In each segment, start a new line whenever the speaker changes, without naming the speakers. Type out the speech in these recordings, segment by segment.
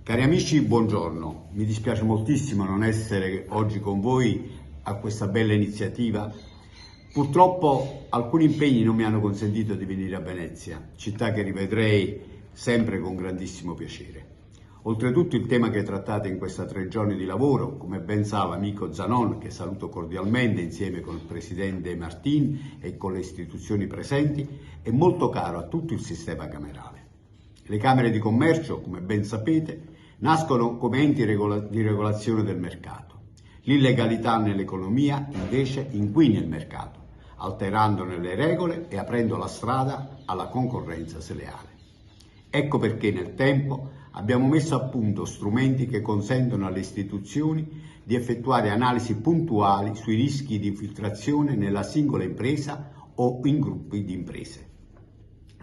Cari amici, buongiorno. Mi dispiace moltissimo non essere oggi con voi a questa bella iniziativa. Purtroppo alcuni impegni non mi hanno consentito di venire a Venezia, città che rivedrei sempre con grandissimo piacere. Oltretutto il tema che trattate in questi 3 giorni di lavoro, come ben sa l'amico Zanon, che saluto cordialmente insieme con il presidente Martin e con le istituzioni presenti, è molto caro a tutto il sistema camerale. Le Camere di Commercio, come ben sapete, nascono come enti di regolazione del mercato. L'illegalità nell'economia invece inquina il mercato, alterandone le regole e aprendo la strada alla concorrenza sleale. Ecco perché nel tempo abbiamo messo a punto strumenti che consentono alle istituzioni di effettuare analisi puntuali sui rischi di infiltrazione nella singola impresa o in gruppi di imprese.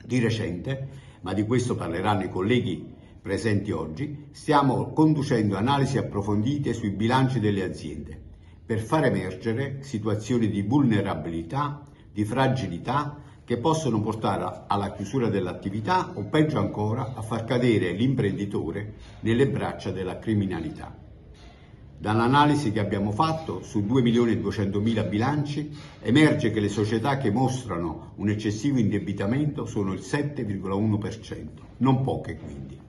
Di recente, ma di questo parleranno i colleghi presenti oggi, stiamo conducendo analisi approfondite sui bilanci delle aziende per far emergere situazioni di vulnerabilità, di fragilità che possono portare alla chiusura dell'attività o peggio ancora a far cadere l'imprenditore nelle braccia della criminalità. Dall'analisi che abbiamo fatto su 2.200.000 bilanci emerge che le società che mostrano un eccessivo indebitamento sono il 7,1%, non poche quindi.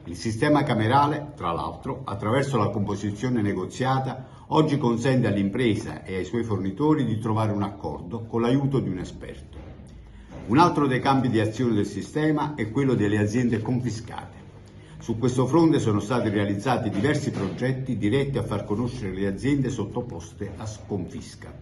Il sistema camerale, tra l'altro, attraverso la composizione negoziata, oggi consente all'impresa e ai suoi fornitori di trovare un accordo con l'aiuto di un esperto. Un altro dei cambi di azione del sistema è quello delle aziende confiscate. Su questo fronte sono stati realizzati diversi progetti diretti a far conoscere le aziende sottoposte a confisca.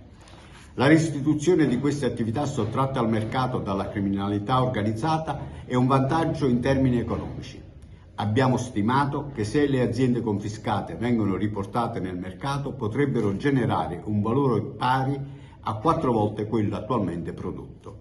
La restituzione di queste attività sottratte al mercato dalla criminalità organizzata è un vantaggio in termini economici. Abbiamo stimato che se le aziende confiscate vengono riportate nel mercato potrebbero generare un valore pari a 4 volte quello attualmente prodotto.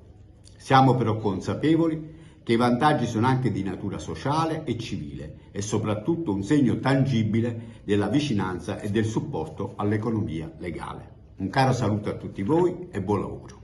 Siamo però consapevoli che i vantaggi sono anche di natura sociale e civile e soprattutto un segno tangibile della vicinanza e del supporto all'economia legale. Un caro saluto a tutti voi e buon lavoro.